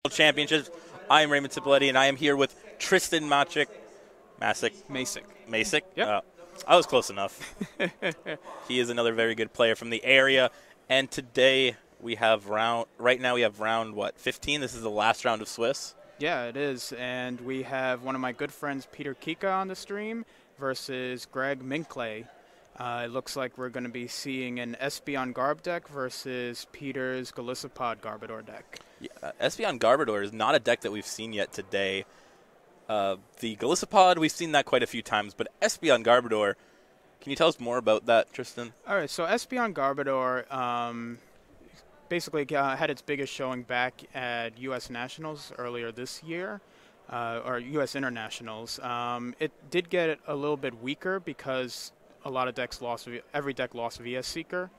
Championships. I am Raymond Cipoletti, and I am here with Tristan Masick. Yep. I was close enough. He is another very good player from the area, and today we have round 15? This is the last round of Swiss. Yeah, it is, and we have one of my good friends, Peter Kica, on the stream versus Greg Minklei. It looks like we're going to be seeing an Espeon Garb deck versus Peter's Golisopod Garbodor deck. Yeah, Espeon Garbodor is not a deck that we've seen yet today. The Golisopod, we've seen that quite a few times, but Espeon Garbodor, can you tell us more about that, Tristan? All right, so Espeon Garbodor basically had its biggest showing back at U.S. Nationals earlier this year, or U.S. Internationals. It did get a little bit weaker because a lot of decks every deck lost VS Seeker,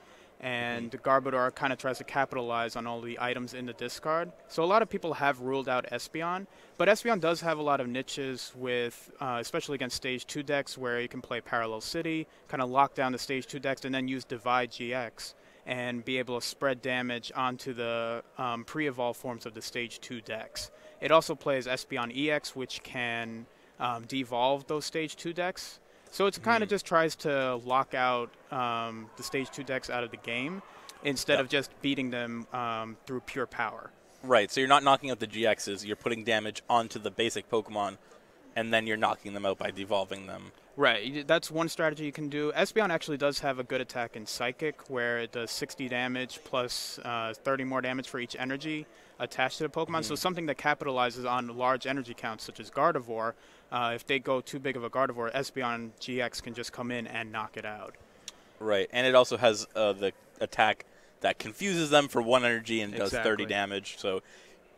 and Garbodor kind of tries to capitalize on all the items in the discard. So a lot of people have ruled out Espeon, but Espeon does have a lot of niches with, especially against Stage 2 decks where you can play Parallel City, kind of lock down the Stage 2 decks, and then use Divide GX and be able to spread damage onto the pre-evolved forms of the Stage 2 decks. It also plays Espeon EX, which can devolve those Stage 2 decks. So it kind of just tries to lock out the Stage 2 decks out of the game instead of just beating them through pure power. Right, so you're not knocking out the GXs, you're putting damage onto the basic Pokemon, and then you're knocking them out by devolving them. Right, that's one strategy you can do. Espeon actually does have a good attack in Psychic, where it does 60 damage plus 30 more damage for each energy attached to the Pokemon. So something that capitalizes on large energy counts, such as Gardevoir. If they go too big of a Gardevoir, Espeon GX can just come in and knock it out. Right, and it also has the attack that confuses them for 1 energy and does 30 damage. So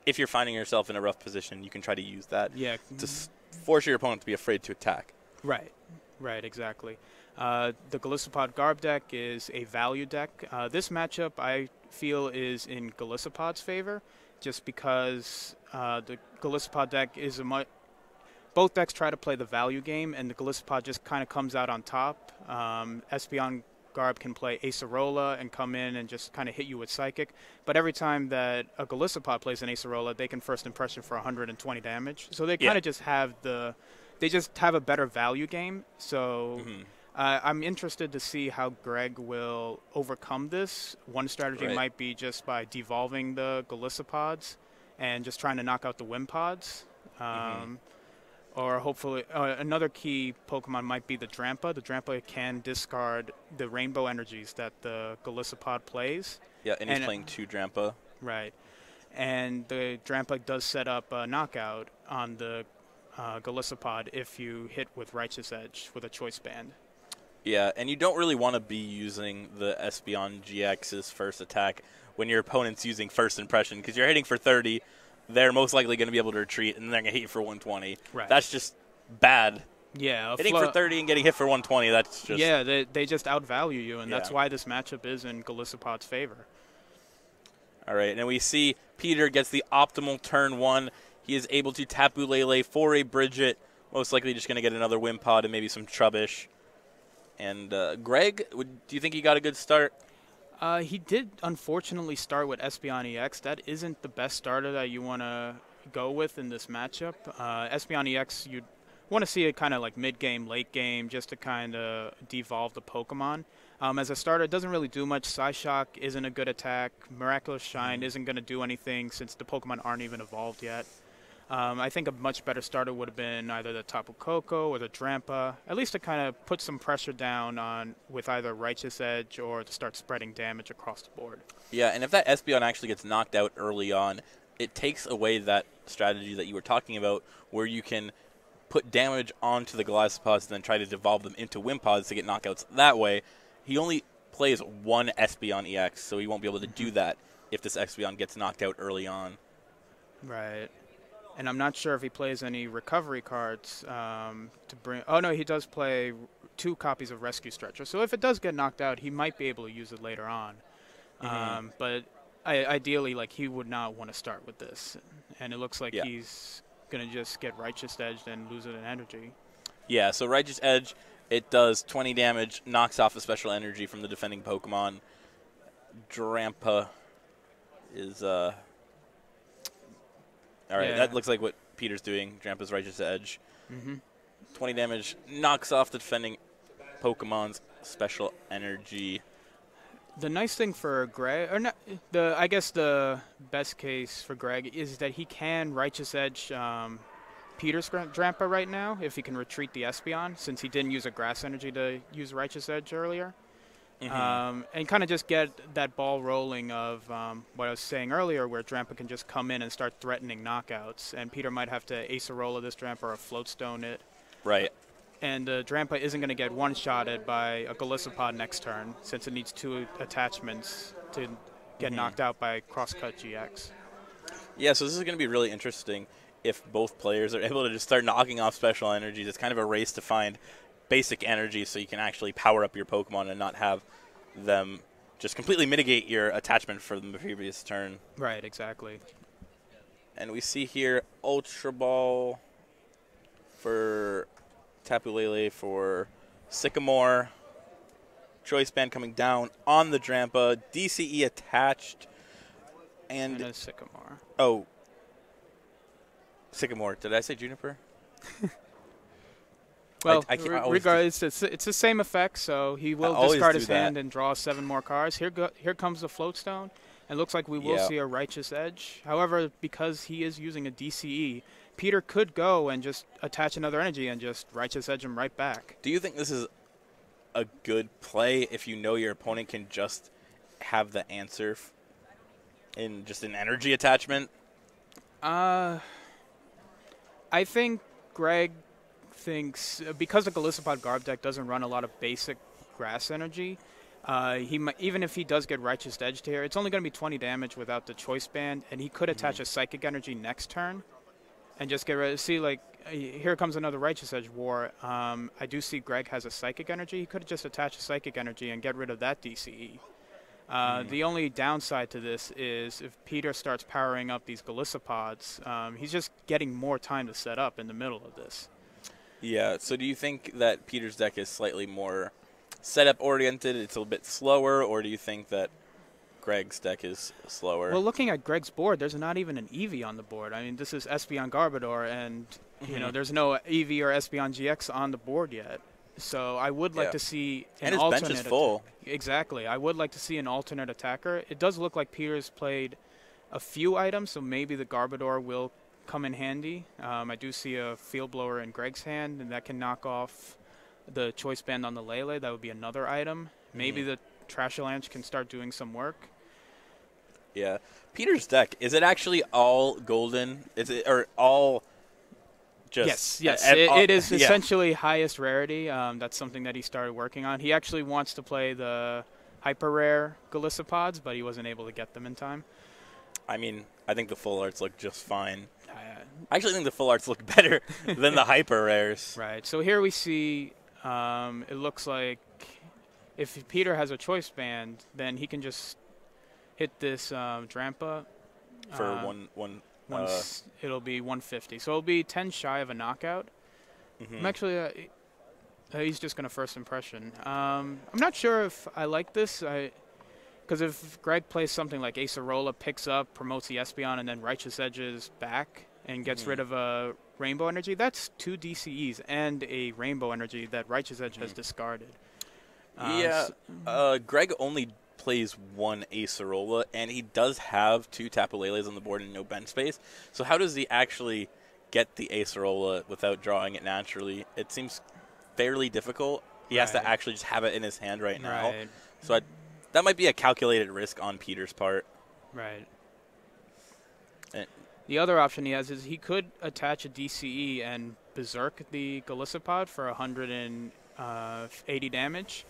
if you're finding yourself in a rough position, you can try to use that to force your opponent to be afraid to attack. Right, exactly. The Golisopod Garb deck is a value deck. This matchup, I feel, is in Golisopod's favor, just because the Golisopod deck is both decks try to play the value game, and the Golisopod just kind of comes out on top. Espeon Garb can play Acerola and come in and just kind of hit you with Psychic, but every time that a Golisopod plays an Acerola, they can First Impression for 120 damage. So they kind of just have a better value game. So I'm interested to see how Greg will overcome this. One strategy might be just by devolving the Golisopods and just trying to knock out the Wimpods. Or hopefully another key Pokemon might be the Drampa. The Drampa can discard the rainbow energies that the Golisopod plays. Yeah, and he's playing 2 Drampa. Right. And the Drampa does set up a knockout on the Golisopod if you hit with Righteous Edge with a Choice Band. Yeah, and you don't really want to be using the Espeon GX's first attack when your opponent's using First Impression, because you're hitting for 30. They're most likely going to be able to retreat, and they're going to hit you for 120. Right. That's just bad. Yeah. Hitting for 30 and getting hit for 120, that's just... Yeah, they just outvalue you, and that's why this matchup is in Golisopod's favor. All right, and we see Peter gets the optimal turn 1. He is able to Tapu Lele for a Bridget, most likely just going to get another Wimpod and maybe some Trubbish. And Greg, do you think he got a good start? He did, unfortunately, start with Espeon EX. That isn't the best starter that you want to go with in this matchup. Espeon EX, you want to see it kind of like mid-game, late-game, just to kind of devolve the Pokemon. As a starter, it doesn't really do much. Psyshock isn't a good attack. Miraculous Shine isn't going to do anything since the Pokemon aren't even evolved yet. I think a much better starter would have been either the Tapu Koko or the Drampa, at least to kind of put some pressure down on with either Righteous Edge or to start spreading damage across the board. Yeah, and if that Espeon actually gets knocked out early on, it takes away that strategy that you were talking about where you can put damage onto the Golisopods and then try to devolve them into Wimpods to get knockouts that way. He only plays 1 Espeon EX, so he won't be able to do that if this Espeon gets knocked out early on. Right. And I'm not sure if he plays any recovery cards to bring... Oh, no, he does play 2 copies of Rescue Stretcher. So if it does get knocked out, he might be able to use it later on. But ideally, like, he would not want to start with this. And it looks like he's going to just get Righteous Edged and lose it in energy. Yeah, so Righteous Edge, it does 20 damage, knocks off a special energy from the defending Pokemon. Drampa is All right, Yeah. that looks like what Peter's doing. Drampa's Righteous Edge. Mm-hmm. 20 damage, knocks off the defending Pokemon's special energy. The nice thing for Greg, or not, I guess the best case for Greg is that he can Righteous Edge Peter's Drampa right now if he can retreat the Espeon, since he didn't use a Grass Energy to use Righteous Edge earlier. Mm-hmm. And kind of just get that ball rolling of what I was saying earlier, where Drampa can just come in and start threatening knockouts, and Peter might have to Acerola this Drampa or Float Stone it. Right. And Drampa isn't going to get one-shotted by a Golisopod next turn, since it needs 2 attachments to get knocked out by Crosscut GX. Yeah, so this is going to be really interesting if both players are able to just start knocking off special energies. It's kind of a race to find basic energy so you can actually power up your Pokemon and not have them just completely mitigate your attachment from the previous turn. Right, exactly. And we see here Ultra Ball for Tapu Lele for Sycamore. Choice Band coming down on the Drampa. DCE attached. And a Sycamore. Oh. Sycamore. Did I say Juniper? Well, I regardless, it's the same effect, so he will discard his hand and draw 7 more cards. Here comes the Float Stone. It looks like we will see a Righteous Edge. However, because he is using a DCE, Peter could go and just attach another energy and just Righteous Edge him right back. Do you think this is a good play if you know your opponent can just have the answer in just an energy attachment? I think Greg thinks, because the Golisopod Garb deck doesn't run a lot of basic grass energy, he might, even if he does get Righteous Edge here, it's only going to be 20 damage without the Choice Band, and he could attach a Psychic Energy next turn and just get rid of. See, like, here comes another Righteous Edge war. I do see Greg has a Psychic Energy. He could just attach a Psychic Energy and get rid of that DCE. The only downside to this is if Peter starts powering up these Golisopods, he's just getting more time to set up in the middle of this. Yeah, so do you think that Peter's deck is slightly more setup-oriented, it's a little bit slower, or do you think that Greg's deck is slower? Well, looking at Greg's board, there's not even an Eevee on the board. I mean, this is Espeon Garbodor, and you know, there's no Eevee or Espeon GX on the board yet. So I would like to see an alternate. And his bench is full. Exactly. I would like to see an alternate attacker. It does look like Peter's played a few items, so maybe the Garbodor will come in handy. I do see a Field Blower in Greg's hand, and that can knock off the Choice Band on the Lele. That would be another item. Maybe the Trashalanche can start doing some work. Yeah. Peter's deck, is it actually all golden? Is it, or all just... Yes. It is essentially highest rarity. That's something that he started working on. He actually wants to play the hyper rare Golisopods, but he wasn't able to get them in time. I mean, I think the full arts look just fine. I actually think the full arts look better than the hyper rares. Right. So here we see, it looks like if Peter has a Choice Band, then he can just hit this Drampa. For it'll be 150. So it'll be 10 shy of a knockout. I'm actually, he's just going to first impression. I'm not sure if I like this. Because if Greg plays something like Acerola, picks up, promotes the Espeon, and then Righteous Edges back and gets rid of a Rainbow Energy, that's 2 DCEs and a Rainbow Energy that Righteous Edge has discarded. Greg only plays 1 Acerola, and he does have 2 Tapu Leles on the board and no bench space. So how does he actually get the Acerola without drawing it naturally? It seems fairly difficult. He has to actually just have it in his hand right now. So that might be a calculated risk on Peter's part. Right. The other option he has is he could attach a DCE and Berserk the Golisopod for 180 damage,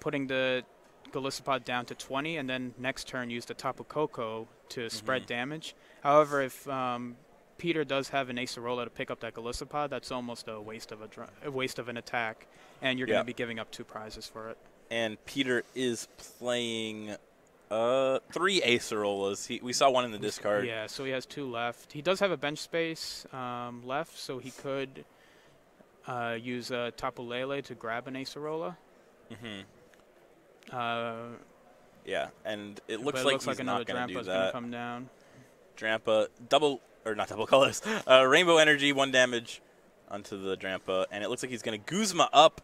putting the Golisopod down to 20, and then next turn use the Tapu Koko to spread damage. However, if Peter does have an Acerola to pick up that Golisopod, that's almost a waste of an attack, and you're going to be giving up 2 prizes for it. And Peter is playing 3 Acerolas. We saw 1 in the discard. Yeah, so he has 2 left. He does have a bench space left, so he could use a Tapu Lele to grab an Acerola. Yeah, and it looks like he's not going to do that. Gonna come down. Drampa, double or not double colors, Rainbow Energy, 1 damage onto the Drampa, and it looks like he's going to Guzma up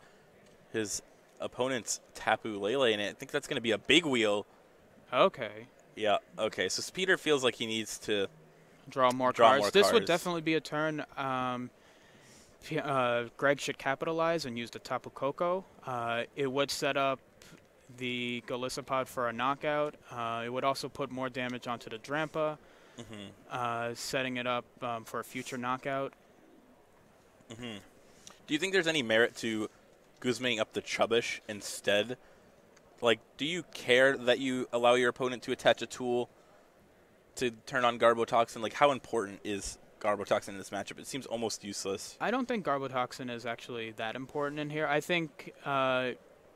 his opponent's Tapu Lele, and I think that's going to be a big wheel. Okay. Yeah, okay, so Peter feels like he needs to draw more cards. This would definitely be a turn Greg should capitalize and use the Tapu Koko. It would set up the Golisopod for a knockout. It would also put more damage onto the Drampa, setting it up for a future knockout. Do you think there's any merit to Guzmaing up the Trubbish instead? Like, do you care that you allow your opponent to attach a tool to turn on Garbotoxin? Like, how important is Garbotoxin in this matchup? It seems almost useless. I don't think Garbotoxin is actually that important in here. I think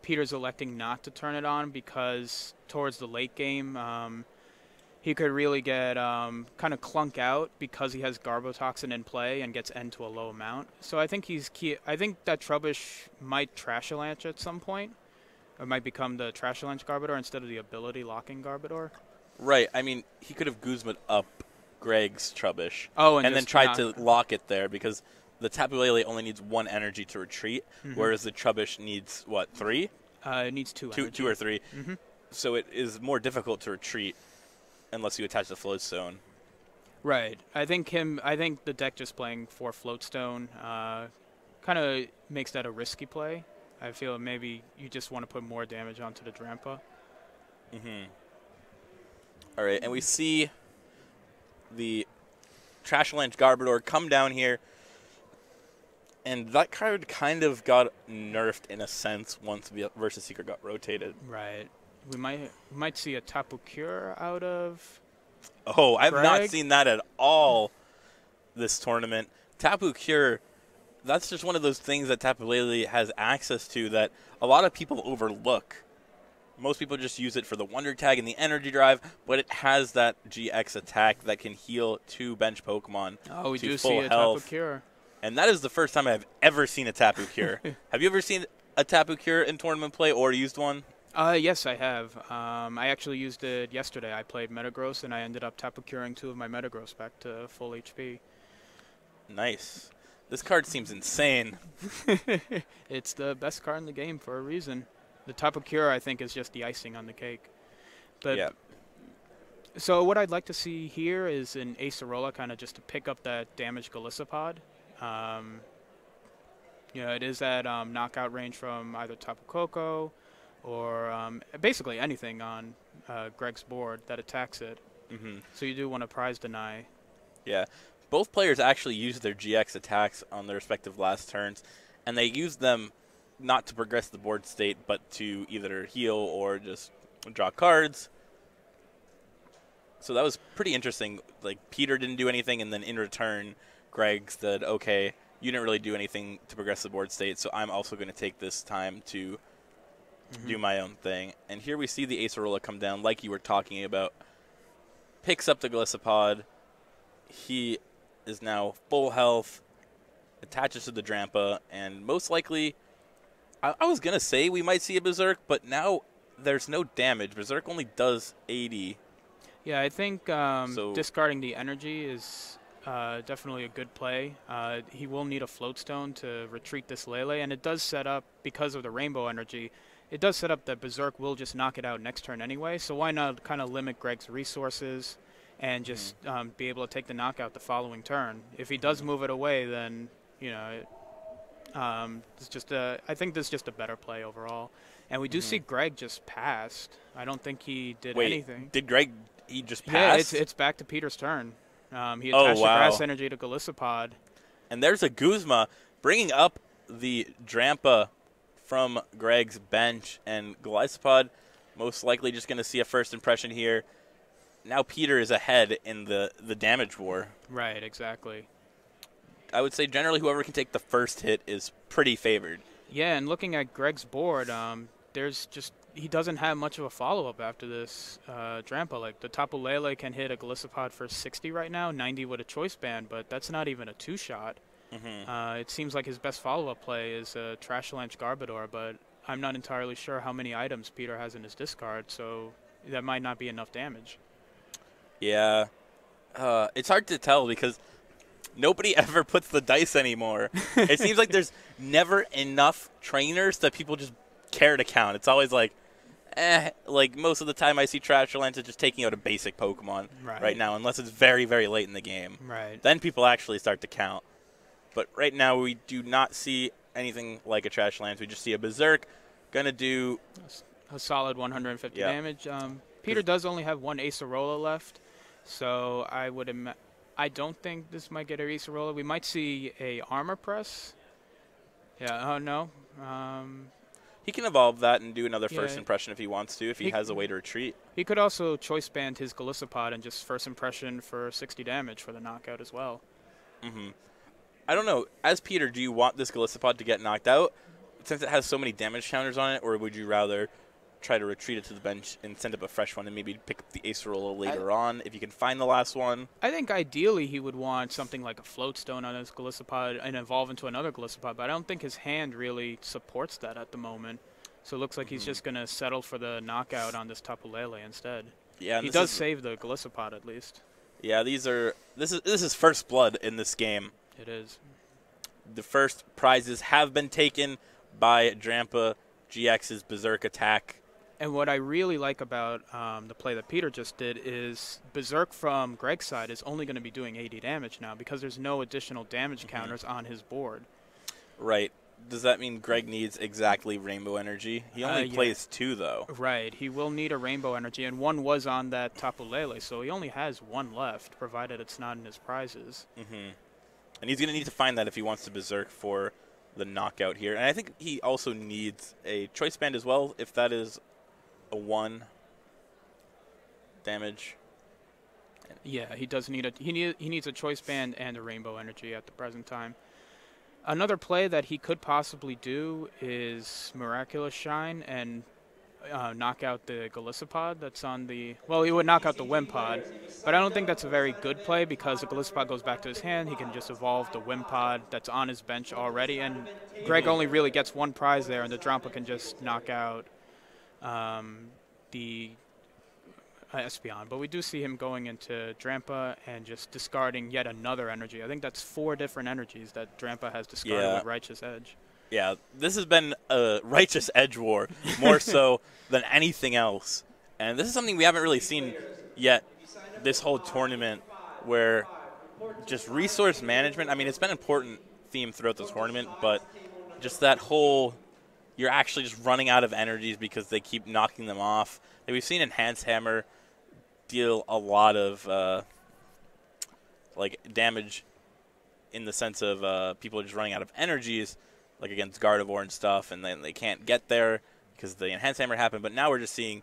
Peter's electing not to turn it on because towards the late game, he could really get kind of clunk out because he has Garbotoxin in play and gets N to a low amount. So I think I think that Trubbish might Trashalanche at some point, or might become the Trashalanche Garbodor instead of the ability locking Garbodor. Right. I mean, he could have Guzma'd up Greg's Trubbish and then tried to lock it there because the Tapu Lele only needs 1 energy to retreat, whereas the Trubbish needs, what, 3? It needs 2 energy. 2 or 3. So it is more difficult to retreat unless you attach the Floatstone. Right. I think the deck just playing for Floatstone kind of makes that a risky play. I feel maybe you just want to put more damage onto the Drampa. All right, and we see the Trashalanche Garbodor come down here, and that card kind of got nerfed in a sense once Versus Secret got rotated. Right. We might see a Tapu Cure out of Oh, I've Greg? not seen that at all this tournament. Tapu Cure, that's just one of those things that Tapu Lele has access to that a lot of people overlook. Most people just use it for the Wonder Tag and the Energy Drive, but it has that GX attack that can heal 2 bench Pokemon we to do full see a health. Tapu Cure. And that is the first time I've ever seen a Tapu Cure. Have you ever seen a Tapu Cure in tournament play or used one? Yes, I have. I actually used it yesterday. I played Metagross, and I ended up Tapu Curing 2 of my Metagross back to full HP. Nice. This card seems insane. It's the best card in the game for a reason. The Tapu Cure, I think, is just the icing on the cake. But yeah. So what I'd like to see here is an Acerola kind of just to pick up that damaged Golisopod. It is at knockout range from either Tapu Koko or basically anything on Greg's board that attacks it. So you do want to prize deny. Yeah. Both players actually use their GX attacks on their respective last turns, and they use them not to progress the board state, but to either heal or just draw cards. So that was pretty interesting. Like, Peter didn't do anything, and then in return, Greg said, okay, you didn't really do anything to progress the board state, so I'm also going to take this time to do my own thing. And here we see the Acerola come down, like you were talking about. Picks up the Golisopod. He is now full health, attaches to the Drampa, and most likely, I was going to say we might see a Berserk, but now there's no damage. Berserk only does 80. Yeah, I think discarding the energy is definitely a good play. He will need a Floatstone to retreat this Lele, and it does set up, because of the Rainbow Energy, it does set up that Berserk will just knock it out next turn anyway, so why not kind of limit Greg's resources and just be able to take the knockout the following turn. If he does move it away, then, it's just I think this is just a better play overall. And we do see Greg just passed. I don't think he did anything. Did Greg he just pass? Yeah, it's back to Peter's turn. He attached the Grass Energy to Golisopod. And there's a Guzma bringing up the Drampa from Greg's bench. And Golisopod most likely just going to see a first impression here. Now Peter is ahead in the damage war. Right, exactly. I would say generally whoever can take the first hit is pretty favored. Yeah, and looking at Greg's board, he doesn't have much of a follow-up after this Drampa. Like, the Tapu Lele can hit a Golisopod for 60 right now, 90 with a Choice Band, but that's not even a 2-shot. It seems like his best follow-up play is a Trashalanche Garbodor, but I'm not entirely sure how many items Peter has in his discard, so that might not be enough damage. Yeah. It's hard to tell because nobody ever puts the dice anymore. It seems like there's never enough trainers that people just care to count. It's always like, like most of the time I see Trashalanza just taking out a basic Pokemon right now, unless it's very, very late in the game. Right. Then people actually start to count. But right now we do not see anything like a Trashalanza. We just see a Berserk going to do a solid 150 damage. Peter does only have one Acerola left, so I don't think this might get a Acerola. We might see a Armor Press. Yeah, no. He can evolve that and do another first impression if he wants to, if he has a way to retreat. He could also choice band his Golisopod and just first impression for 60 damage for the knockout as well. I don't know. As Peter, do you want this Golisopod to get knocked out since it has so many damage counters on it, or would you rather try to retreat it to the bench and send up a fresh one and maybe pick up the Acerola later on if you can find the last one? I think ideally he would want something like a Floatstone on his Golisopod and evolve into another Golisopod, but I don't think his hand really supports that at the moment. So it looks like he's just going to settle for the knockout on this Tapu Lele instead. Yeah, he does save the Golisopod at least. Yeah, this is first blood in this game. It is. The first prizes have been taken by Drampa GX's Berserk attack. And what I really like about the play that Peter just did is Berserk from Greg's side is only going to be doing 80 damage now because there's no additional damage counters on his board. Right. Does that mean Greg needs exactly Rainbow Energy? He only plays 2, though. Right. He will need a Rainbow Energy, and 1 was on that Tapu Lele, so he only has 1 left, provided it's not in his prizes. And he's going to need to find that if he wants to Berserk for the knockout here. And I think he also needs a Choice Band as well, if that is a 1 damage. Yeah, he does need he needs a Choice Band and a Rainbow Energy at the present time. Another play that he could possibly do is Miraculous Shine and knock out the Golisopod that's on the... Well, he would knock out the Wimpod, but I don't think that's a very good play because the Golisopod goes back to his hand. He can just evolve the Wimpod that's on his bench already, and Greg only really gets 1 prize there, and the Drampa can just knock out the Espeon. But we do see him going into Drampa and just discarding yet another energy. I think that's 4 different energies that Drampa has discarded with Righteous Edge. Yeah, this has been a Righteous Edge war more so than anything else. And this is something we haven't really seen yet this whole tournament, where just resource management, I mean, it's been an important theme throughout the tournament, but just that whole, you're actually just running out of energies because they keep knocking them off. And we've seen Enhanced Hammer deal a lot of damage in the sense of people just running out of energies, like against Gardevoir and stuff, and then they can't get there because the Enhanced Hammer happened. But now we're just seeing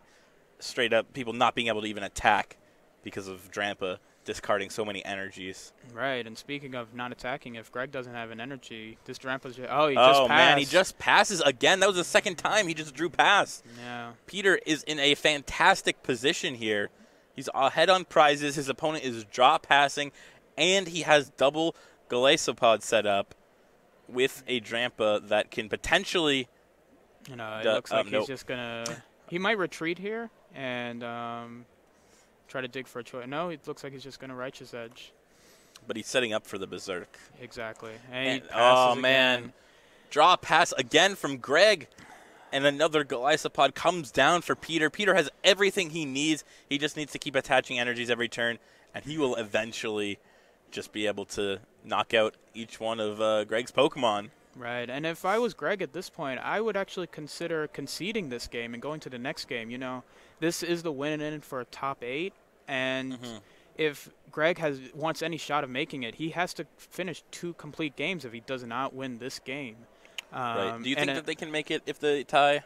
straight up people not being able to even attack because of Drampa discarding so many energies. Right, and speaking of not attacking, if Greg doesn't have an energy, this Drampa's he just passed. Oh man, he just passes again. That was the second time he just drew past. Yeah. Peter is in a fantastic position here. He's ahead on prizes. His opponent is draw passing, and he has double Golisopod set up with a Drampa that can potentially... It looks like he's just going to... He might retreat here and try to dig for a choice. No, it looks like he's just going to Righteous Edge. But he's setting up for the Berserk. Exactly. And oh, man. Draw pass again from Greg. And another Golisopod comes down for Peter. Peter has everything he needs. He just needs to keep attaching energies every turn, and he will eventually just be able to knock out each one of Greg's Pokemon. Right, and if I was Greg at this point, I would actually consider conceding this game and going to the next game. You know, this is the win-in for a top 8, and if Greg wants any shot of making it, he has to finish 2 complete games if he does not win this game. Right. Do you think that they can make it if they tie?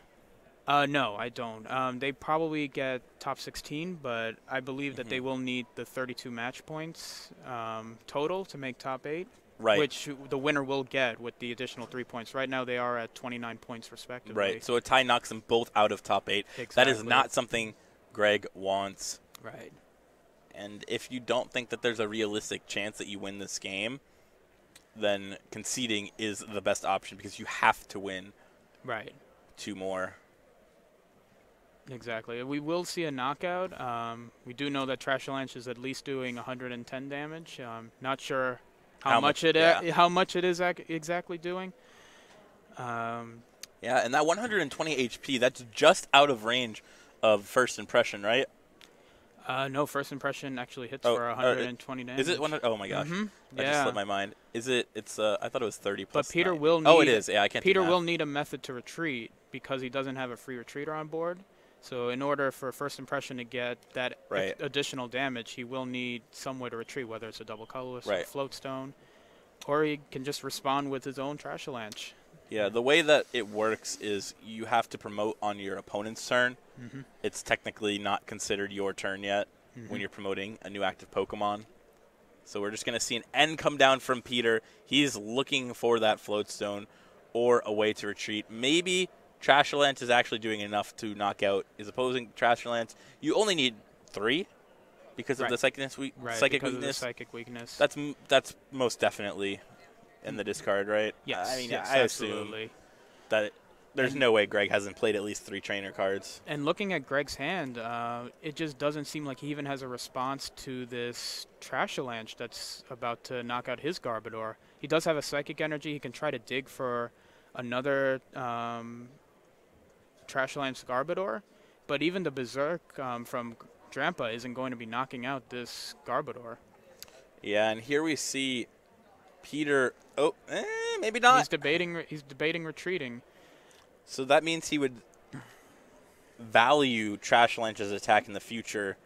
No, I don't. They probably get top 16, but I believe that they will need the 32 match points total to make top 8. Right. Which the winner will get with the additional 3 points. Right now they are at 29 points respectively. Right. So a tie knocks them both out of top 8. Exactly. That is not something Greg wants. Right. And if you don't think that there's a realistic chance that you win this game, then conceding is the best option because you have to win. Right. 2 more. Exactly. We will see a knockout. We do know that Trashalanche is at least doing 110 damage. Not sure how much it is exactly doing. Yeah, and that 120 HP, that's just out of range of First Impression, right? No, First Impression actually hits for 120 damage. Is it 100? Oh my gosh. That just slipped my mind. Is it? It's I thought it was 30 plus. But Peter 9. will need. Oh, it is. Yeah, I can't. Peter will need a method to retreat because he doesn't have a free retreater on board. So in order for First Impression to get that additional damage, he will need somewhere to retreat, whether it's a double colorless or a float stone, or he can just respond with his own Trashalanche. Yeah, the way that it works is you have to promote on your opponent's turn. It's technically not considered your turn yet when you're promoting a new active Pokemon. So we're just going to see an N come down from Peter. He's looking for that float stone or a way to retreat. Maybe Trashalanche is actually doing enough to knock out his opposing Trashalanche. You only need 3 because of the psychic weakness. That's most definitely in the discard, right? Yes. I mean, yes, I absolutely. assume that there's no way Greg hasn't played at least 3 trainer cards. And looking at Greg's hand, it just doesn't seem like he even has a response to this Trashalanche that's about to knock out his Garbodor. He does have a Psychic Energy. He can try to dig for another Trashalanche Garbodor, but even the Berserk from Drampa isn't going to be knocking out this Garbodor. Yeah, and here we see Peter. Oh, maybe not. He's debating retreating. So that means he would value Trashalanche's attack in the future,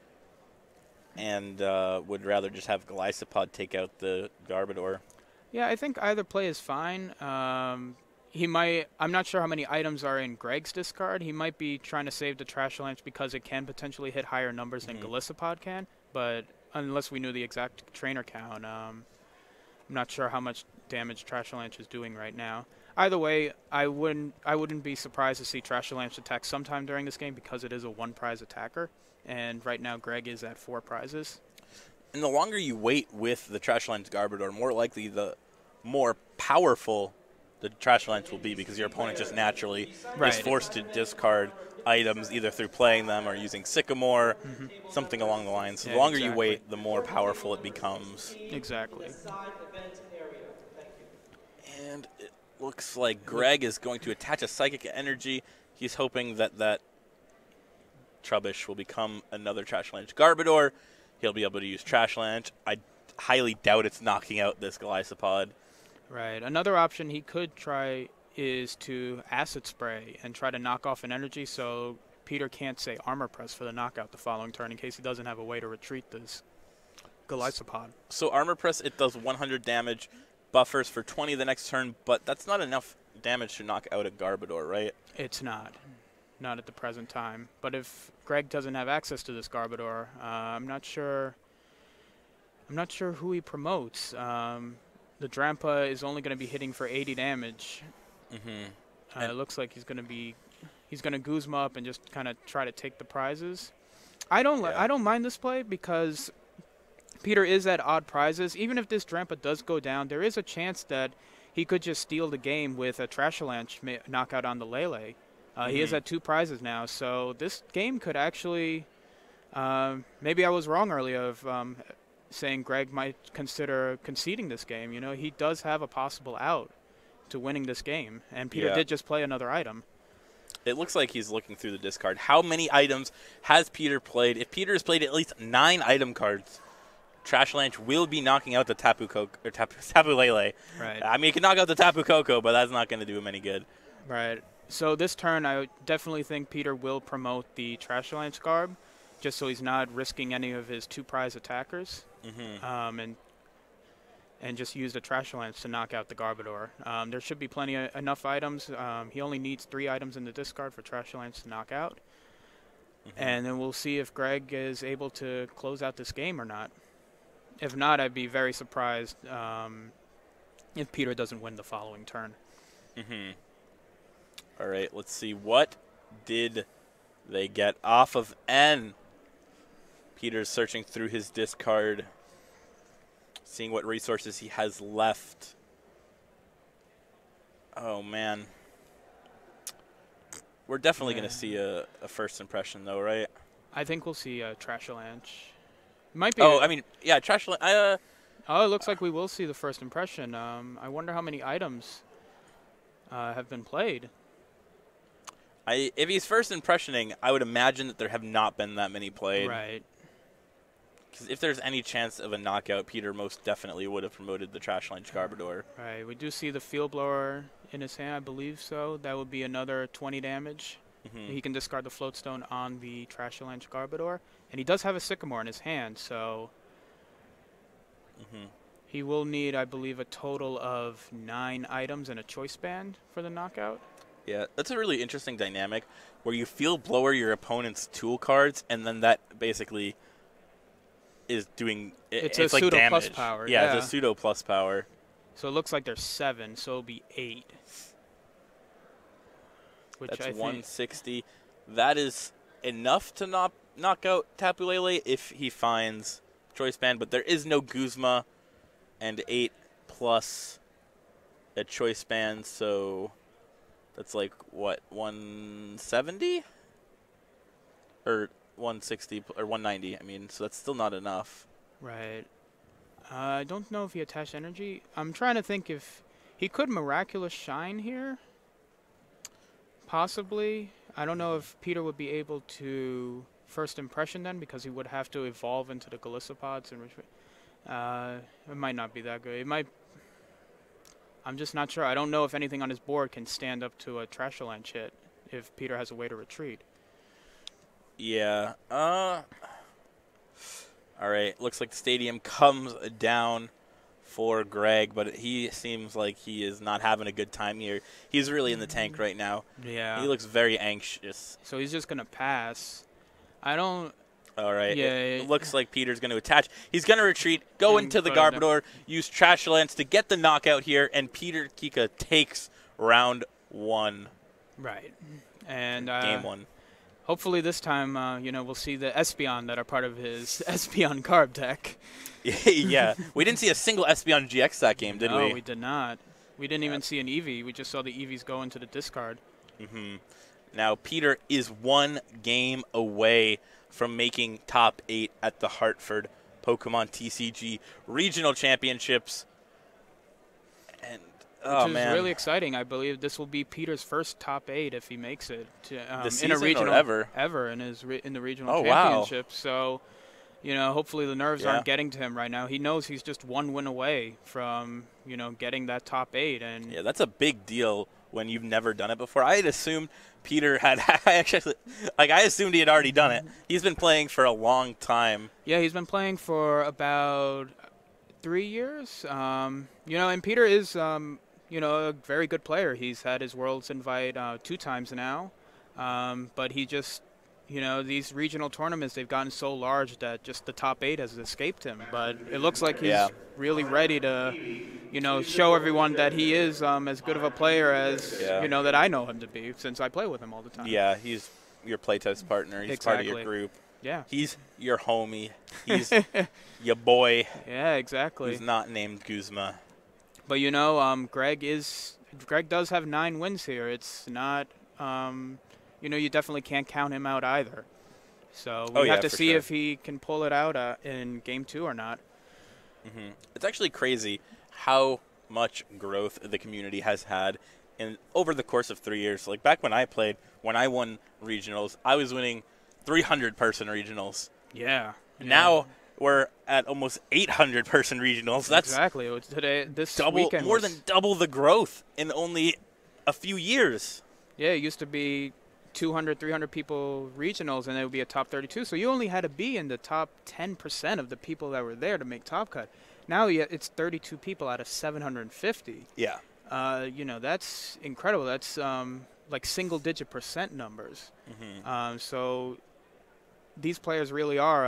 and would rather just have Golisopod take out the Garbodor. Yeah, I think either play is fine. He might. I'm not sure how many items are in Greg's discard. He might be trying to save the Trashalanche because it can potentially hit higher numbers than Golisopod can. But unless we knew the exact trainer count, I'm not sure how much damage Trashalanche is doing right now. Either way, I wouldn't be surprised to see Trashalanche attack sometime during this game because it is a 1-prize attacker, and right now Greg is at 4 prizes. And the longer you wait with the Trashalanche Garbodor, more likely the more powerful the Trashalanche will be because your opponent just naturally is forced to discard items either through playing them or using Sycamore, something along the lines. So the longer you wait, the more powerful it becomes. Exactly. And it looks like Greg is going to attach a Psychic Energy. He's hoping that that Trubbish will become another Trashalanche Garbodor. He'll be able to use Trashalanche. I highly doubt it's knocking out this Golisopod. Right. Another option he could try is to Acid Spray and try to knock off an energy so Peter can't say Armor Press for the knockout the following turn in case he doesn't have a way to retreat this Golisopod. So Armor Press, it does 100 damage, buffers for 20 the next turn, but that's not enough damage to knock out a Garbodor, right? It's not. Not at the present time. But if Greg doesn't have access to this Garbodor, I'm not sure who he promotes. The Drampa is only going to be hitting for 80 damage. It looks like he's going to Guzma up and just kind of try to take the prizes. I don't mind this play because Peter is at odd prizes. Even if this Drampa does go down, there is a chance that he could just steal the game with a Trashalanche knockout on the Lele. He is at 2 prizes now, so this game could actually. Maybe I was wrong earlier of saying Greg might consider conceding this game. You know, he does have a possible out to winning this game, and Peter did just play another item. It looks like he's looking through the discard. How many items has Peter played? If Peter has played at least 9 item cards, Trashalanche will be knocking out the Tapu Lele. Right. I mean, he can knock out the Tapu Koko, but that's not going to do him any good. Right. So this turn, I definitely think Peter will promote the Trashalanche Garb, just so he's not risking any of his 2-prize attackers, and just use the Trashalanche to knock out the Garbodor. There should be enough items. He only needs 3 items in the discard for Trashalanche to knock out. And then we'll see if Greg is able to close out this game or not. If not, I'd be very surprised if Peter doesn't win the following turn. All right, let's see. What did they get off of N? Peter's searching through his discard, seeing what resources he has left. Oh, man. We're definitely going to see a first impression, though, right? I think we'll see a Trash Avalanche. Might be. Oh, I mean, yeah, Trash Avalanche. Oh, it looks like we will see the first impression. I wonder how many items have been played. If he's first impressioning, I would imagine that there have not been that many played. Right. Because if there's any chance of a knockout, Peter most definitely would have promoted the Trash Lunch Garbodor. Right. We do see the Field Blower in his hand, I believe so. That would be another 20 damage. He can discard the Float Stone on the Trash Lunch Garbodor. And he does have a Sycamore in his hand, so he will need, I believe, a total of 9 items and a Choice Band for the knockout. Yeah, that's a really interesting dynamic where you Field Blower your opponent's tool cards, and then that basically is doing it's like pseudo damage. plus power. Yeah, it's a pseudo plus power. So it looks like there's 7, so it'll be 8. Which That's I think 160. That is enough to knock out Tapu Lele if he finds Choice Band, but there is no Guzma and 8 plus a Choice Band, so that's like, what, 170? Or 160, or 190, I mean, so that's still not enough. Right. I don't know if he attached energy. I'm trying to think if he could Miraculous Shine here. Possibly. I don't know if Peter would be able to first impression then, because he would have to evolve into the Golisopods and it might not be that good. It might. I'm just not sure. I don't know if anything on his board can stand up to a Trash Avalanche hit if Peter has a way to retreat. Yeah. All right. Looks like the stadium comes down for Greg, but he seems like he is not having a good time here. He's really in the tank right now. Yeah. He looks very anxious. So he's just going to pass. I don't... All right. Yeah, it looks like Peter's going to attach. He's going to retreat, go into the Garbodor, use Trash Lance to get the knockout here, and Peter Kica takes round 1. Right. And game 1. Hopefully this time, we'll see the Espeon that are part of his Espeon Garb deck. Yeah. We didn't see a single Espeon GX that game, did we? No, we did not. We didn't even see an Eevee. We just saw the Eevees go into the discard. Now, Peter is 1 game away from making top 8 at the Hartford Pokemon TCG Regional Championships. And Which is really exciting. I believe this will be Peter's first top 8 if he makes it in a regional or ever in the regional championship. Wow. So, hopefully the nerves aren't getting to him right now. He knows he's just 1 win away from getting that top 8. And yeah, that's a big deal when you've never done it before. I had assumed Peter had I assumed he had already done it. He's been playing for a long time. Yeah, he's been playing for about 3 years. And Peter is a very good player. He's had his Worlds invite 2 times now. But he just, these regional tournaments, they've gotten so large that just the top 8 has escaped him. But it looks like he's really ready to, show everyone that he is as good of a player as, that I know him to be, since I play with him all the time. Yeah, he's your playtest partner. He's part of your group. Yeah. He's your homie. He's your boy. Yeah, exactly. He's not named Guzma. But Greg does have 9 wins here. It's not, you definitely can't count him out either. So we have to see if he can pull it out in game 2 or not. It's actually crazy how much growth the community has had over the course of 3 years. Like back when I played, when I won regionals, I was winning 300-person regionals. Yeah. Now we're at almost 800-person regionals. That's exactly. This weekend more than double the growth in only a few years. Yeah, it used to be 200, 300 people regionals, and it would be a top 32. So you only had to be in the top 10% of the people that were there to make top cut. Now it's 32 people out of 750. Yeah. That's incredible. That's like single-digit % numbers. So these players really are,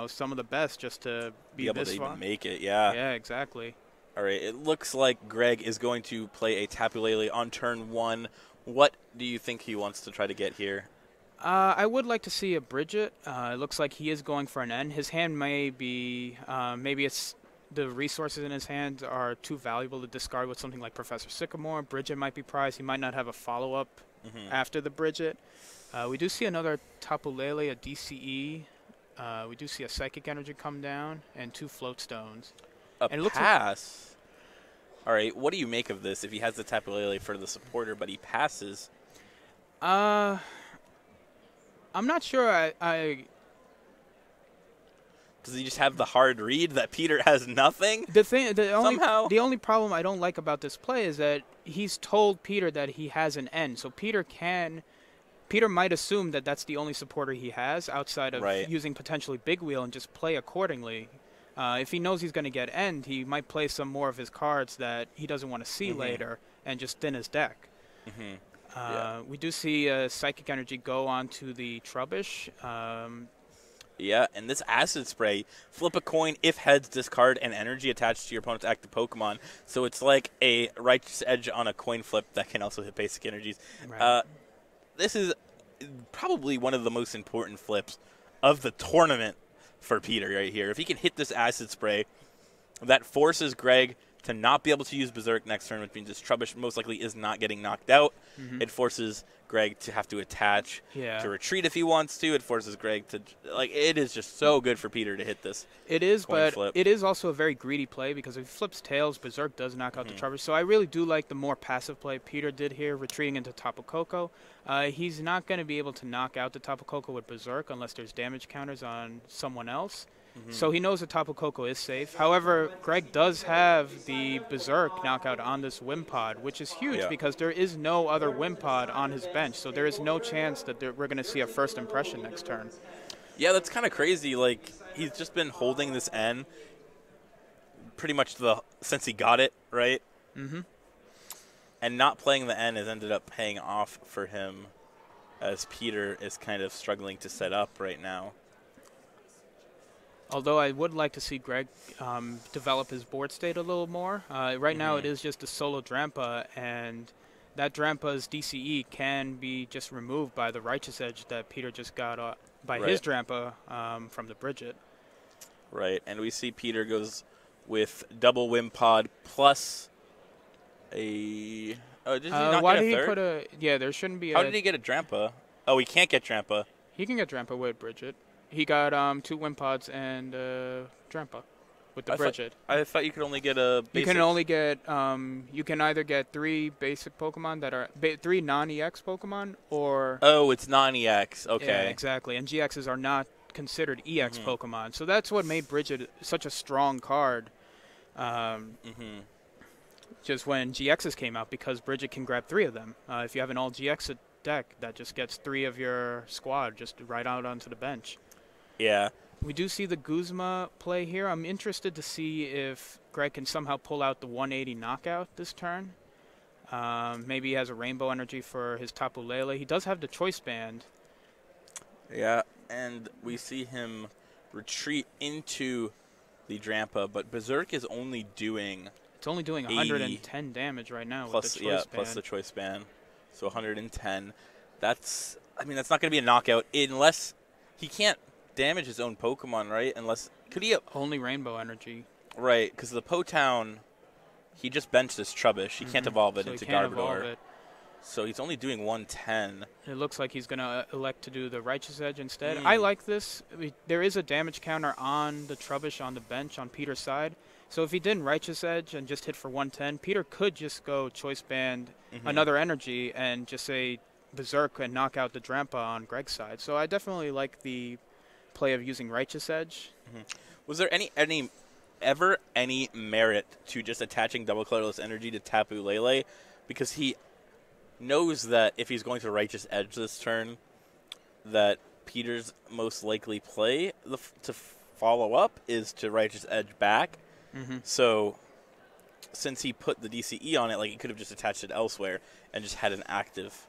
some of the best just to be able this to far. even make it. Yeah. Yeah, exactly. All right. It looks like Greg is going to play a Tapu Lele on turn 1. What do you think he wants to try to get here? I would like to see a Bridget. It looks like he is going for an N. His hand may be, maybe it's the resources in his hands are too valuable to discard with something like Professor Sycamore. Bridget might be prized. He might not have a follow-up after the Bridget. We do see another Tapu Lele, a DCE. We do see a Psychic Energy come down and 2 Float Stones. And it pass. All right, what do you make of this? If he has the Tapu Lele for the supporter, but he passes. I'm not sure. Does he just have the hard read that Peter has nothing? The only problem I don't like about this play is that he's told Peter that he has an end, so Peter might assume that that's the only supporter he has outside of using potentially Big Wheel and just play accordingly. If he knows he's going to get end, he might play some more of his cards that he doesn't want to see later and just thin his deck. We do see Psychic Energy go onto the Trubbish. Yeah, and this Acid Spray, flip a coin if heads, discard an energy attached to your opponent's active Pokemon. So it's like a Righteous Edge on a coin flip that can also hit basic energies. Right. This is probably one of the most important flips of the tournament for Peter right here. If he can hit this Acid Spray, that forces Greg to not be able to use Berserk next turn, which means his Trubbish most likely is not getting knocked out. It forces Greg to have to attach to retreat if he wants to. It forces Greg to, like, it is just so good for Peter to hit this. It is, but it is also a very greedy play because if he flips tails, Berserk does knock out the Trubbish. So I really do like the more passive play Peter did here, retreating into Tapu Koko. He's not going to be able to knock out the Tapu Koko with Berserk unless there's damage counters on someone else. So he knows that Tapu Koko is safe. However, Greg does have the Berserk knockout on this Wimpod, which is huge because there is no other Wimpod on his bench. So there is no chance that we're going to see a first impression next turn. Yeah, that's kind of crazy. Like, he's just been holding this N pretty much since he got it, right? And not playing the N has ended up paying off for him as Peter is kind of struggling to set up right now. Although I would like to see Greg develop his board state a little more. Right now it is just a solo Drampa, and that Drampa's DCE can be just removed by the Righteous Edge that Peter just got by his Drampa from the Bridget. Right, and we see Peter goes with double Wimpod plus a... Oh, did he not why get did a third? He put a... Yeah, there shouldn't be How did he get a Drampa? Oh, he can't get Drampa. He can get Drampa with Bridget. He got 2 Wimpods and Drampa with the Bridget. I thought you could only get a basic. You can only get you can either get 3 basic Pokemon that are 3 non-EX Pokemon or it's non-EX. Okay. Yeah, exactly. And GXs are not considered EX Pokemon. So that's what made Bridget such a strong card. Just when GXs came out, because Bridget can grab 3 of them. If you have an all GX deck, that just gets 3 of your squad just right out onto the bench. Yeah. We do see the Guzma play here. I'm interested to see if Greg can somehow pull out the 180 knockout this turn. Maybe he has a Rainbow Energy for his Tapu Lele. He does have the Choice Band. Yeah, and we see him retreat into the Drampa, but Berserk is only doing... It's only doing 110 damage right now with the Choice Band. Plus the Choice Band. So 110. That's not going to be a knockout unless he can't damage his own Pokemon, right? Unless could he only Rainbow Energy, right? Because the Po-Town, he just benched his Trubbish. He can't evolve it into Garbodor. So he's only doing 110. It looks like he's going to elect to do the Righteous Edge instead. I like this. There is a damage counter on the Trubbish on the bench on Peter's side. So if he didn't Righteous Edge and just hit for 110, Peter could just go Choice Band another energy and just say Berserk and knock out the Drampa on Greg's side. So I definitely like the play of using Righteous Edge. Was there ever any merit to just attaching double colorless energy to Tapu Lele? Because he knows that if he's going to Righteous Edge this turn, that Peter's most likely play to follow up is to Righteous Edge back. So since he put the DCE on it, like, he could have just attached it elsewhere and just had an active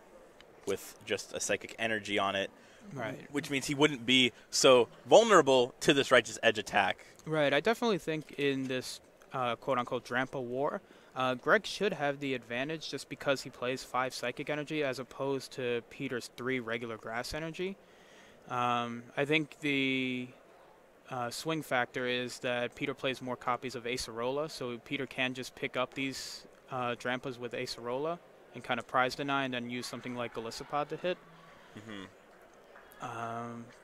with just a Psychic Energy on it. Right. Which means he wouldn't be so vulnerable to this Righteous Edge attack. Right. I definitely think in this quote-unquote Drampa war, Greg should have the advantage just because he plays 5 Psychic Energy as opposed to Peter's 3 regular Grass Energy. I think the swing factor is that Peter plays more copies of Acerola, so Peter can just pick up these Drampas with Acerola and kind of prize deny and then use something like Golisopod to hit.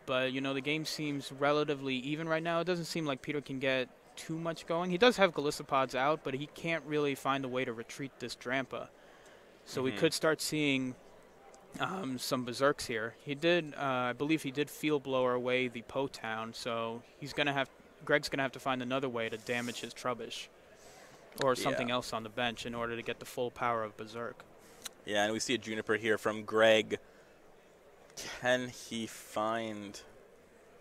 But, you know, the game seems relatively even right now. It doesn't seem like Peter can get too much going. He does have Golisopods out, but he can't really find a way to retreat this Drampa. So we could start seeing some berserks here. He did, I believe he did field blower away the Potown, so Greg's gonna have to find another way to damage his Trubbish or something else on the bench in order to get the full power of berserk. Yeah, and we see a Juniper here from Greg. Can he find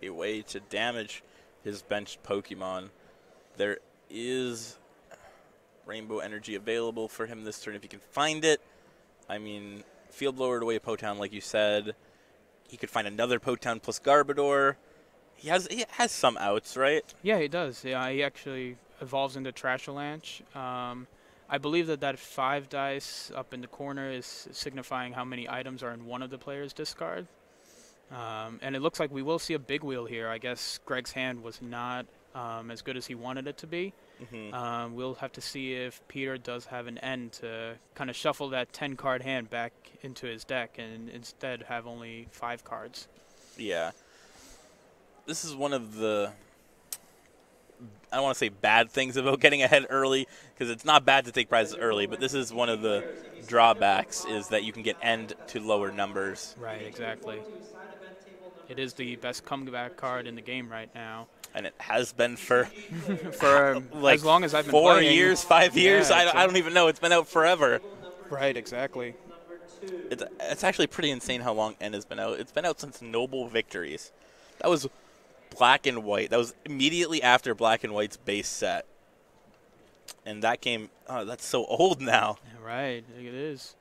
a way to damage his benched Pokemon? There is Rainbow Energy available for him this turn if he can find it. I mean, field blowered away a Potown, like you said. He could find another Potown plus Garbodor. He has some outs, right? Yeah, he does. Yeah, he actually evolves into Trashalanche. I believe that 5 dice up in the corner is signifying how many items are in one of the player's discard. And it looks like we will see a big wheel here. I guess Greg's hand was not as good as he wanted it to be. We'll have to see if Peter does have an end to kind of shuffle that 10-card hand back into his deck and instead have only 5 cards. Yeah. This is one of the, I don't want to say bad things about getting ahead early, because it's not bad to take prizes early, but this is one of the drawbacks, is that you can get end to lower numbers. Right, exactly. It is the best comeback card in the game right now. And it has been for like as long as I've been 4 playing. years, 5 years. Yeah, I don't even know. It's been out forever. Right, exactly. It's actually pretty insane how long N has been out. It's been out since Noble Victories. That was Black and White. That was immediately after Black and White's base set. And that game, that's so old now. Right, it is.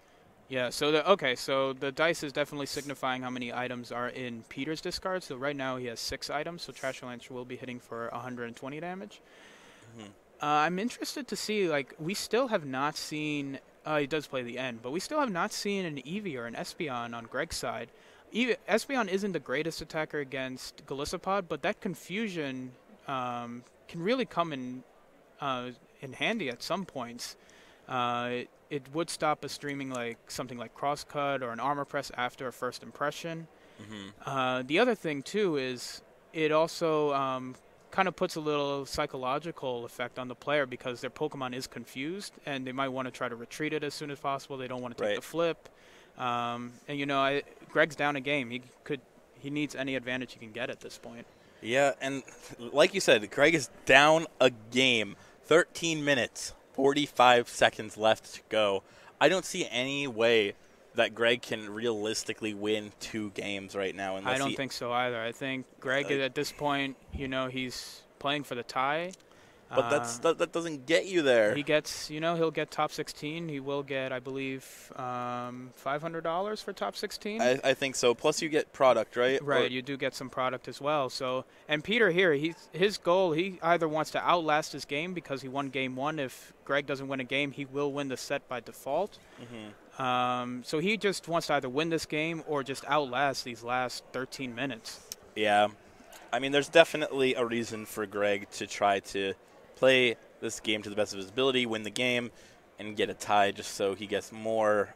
Yeah, so the dice is definitely signifying how many items are in Peter's discard. So right now he has 6 items, so Trashalanche will be hitting for 120 damage. I'm interested to see, like, we still have not seen, he does play the end, but we still have not seen an Eevee or an Espeon on Greg's side. Espeon isn't the greatest attacker against Golisopod, but that confusion can really come in handy at some points. It would stop a streaming like something like Crosscut or an Armor Press after a first impression. The other thing, too, is it also kind of puts a little psychological effect on the player because their Pokemon is confused, and they might want to try to retreat it as soon as possible. They don't want to take the flip. And, you know, Greg's down a game. He needs any advantage he can get at this point. Yeah, and like you said, Greg is down a game. 13 minutes. 45 seconds left to go. I don't see any way that Greg can realistically win 2 games right now. I don't think so either. I think Greg, at this point, you know, he's playing for the tie. But that doesn't get you there. He gets, you know, he'll get top 16. He will get, I believe, $500 for top 16. I think so. Plus you get product, right? Right, you do get some product as well. So, and Peter here, his goal, he either wants to outlast his game because he won game 1. If Greg doesn't win a game, he will win the set by default. So he just wants to either win this game or just outlast these last 13 minutes. Yeah. I mean, there's definitely a reason for Greg to try to play this game to the best of his ability, win the game, and get a tie just so he gets more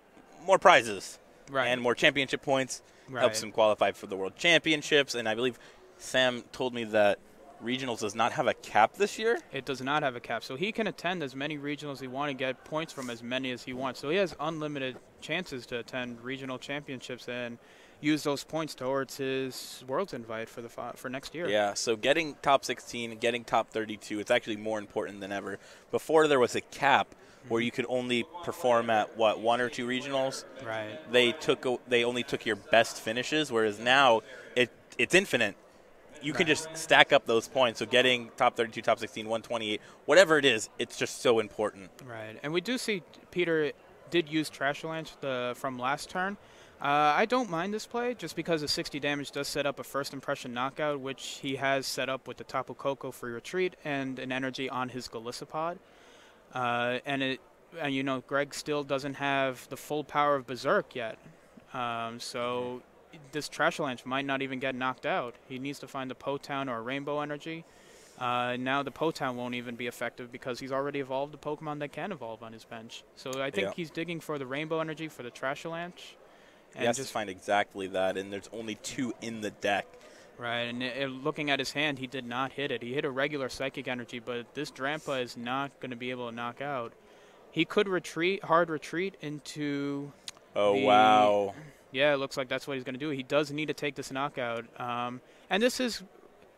prizes and more championship points. Helps him qualify for the World Championships. And I believe Sam told me that Regionals does not have a cap this year? It does not have a cap. So he can attend as many regionals as he wants and get points from as many as he wants. So he has unlimited chances to attend regional championships and use those points towards his Worlds invite for next year. Yeah, so getting top 16, getting top 32, it's actually more important than ever. Before there was a cap where you could only perform at, 1 or 2 regionals. Right. They only took your best finishes, whereas now it's infinite. You can just stack up those points. So getting top 32, top 16, 128, whatever it is, it's just so important. Right. And we do see Peter did use Trashalanche from last turn. I don't mind this play just because the 60 damage does set up a first impression knockout, which he has set up with the Tapu Koko free retreat and an energy on his Golisopod. And you know, Greg still doesn't have the full power of Berserk yet. So this Trashalanche might not even get knocked out. He needs to find the Potown or Rainbow Energy. Now the Potown won't even be effective because he's already evolved a Pokemon that can evolve on his bench. So I think he's digging for the Rainbow Energy for the Trashalanche. He has to find exactly that, and there's only 2 in the deck. Right, and looking at his hand, he did not hit it. He hit a regular Psychic Energy, but this Drampa is not going to be able to knock out. He could hard retreat into... Oh, wow. Yeah, it looks like that's what he's going to do. He does need to take this knockout. And this is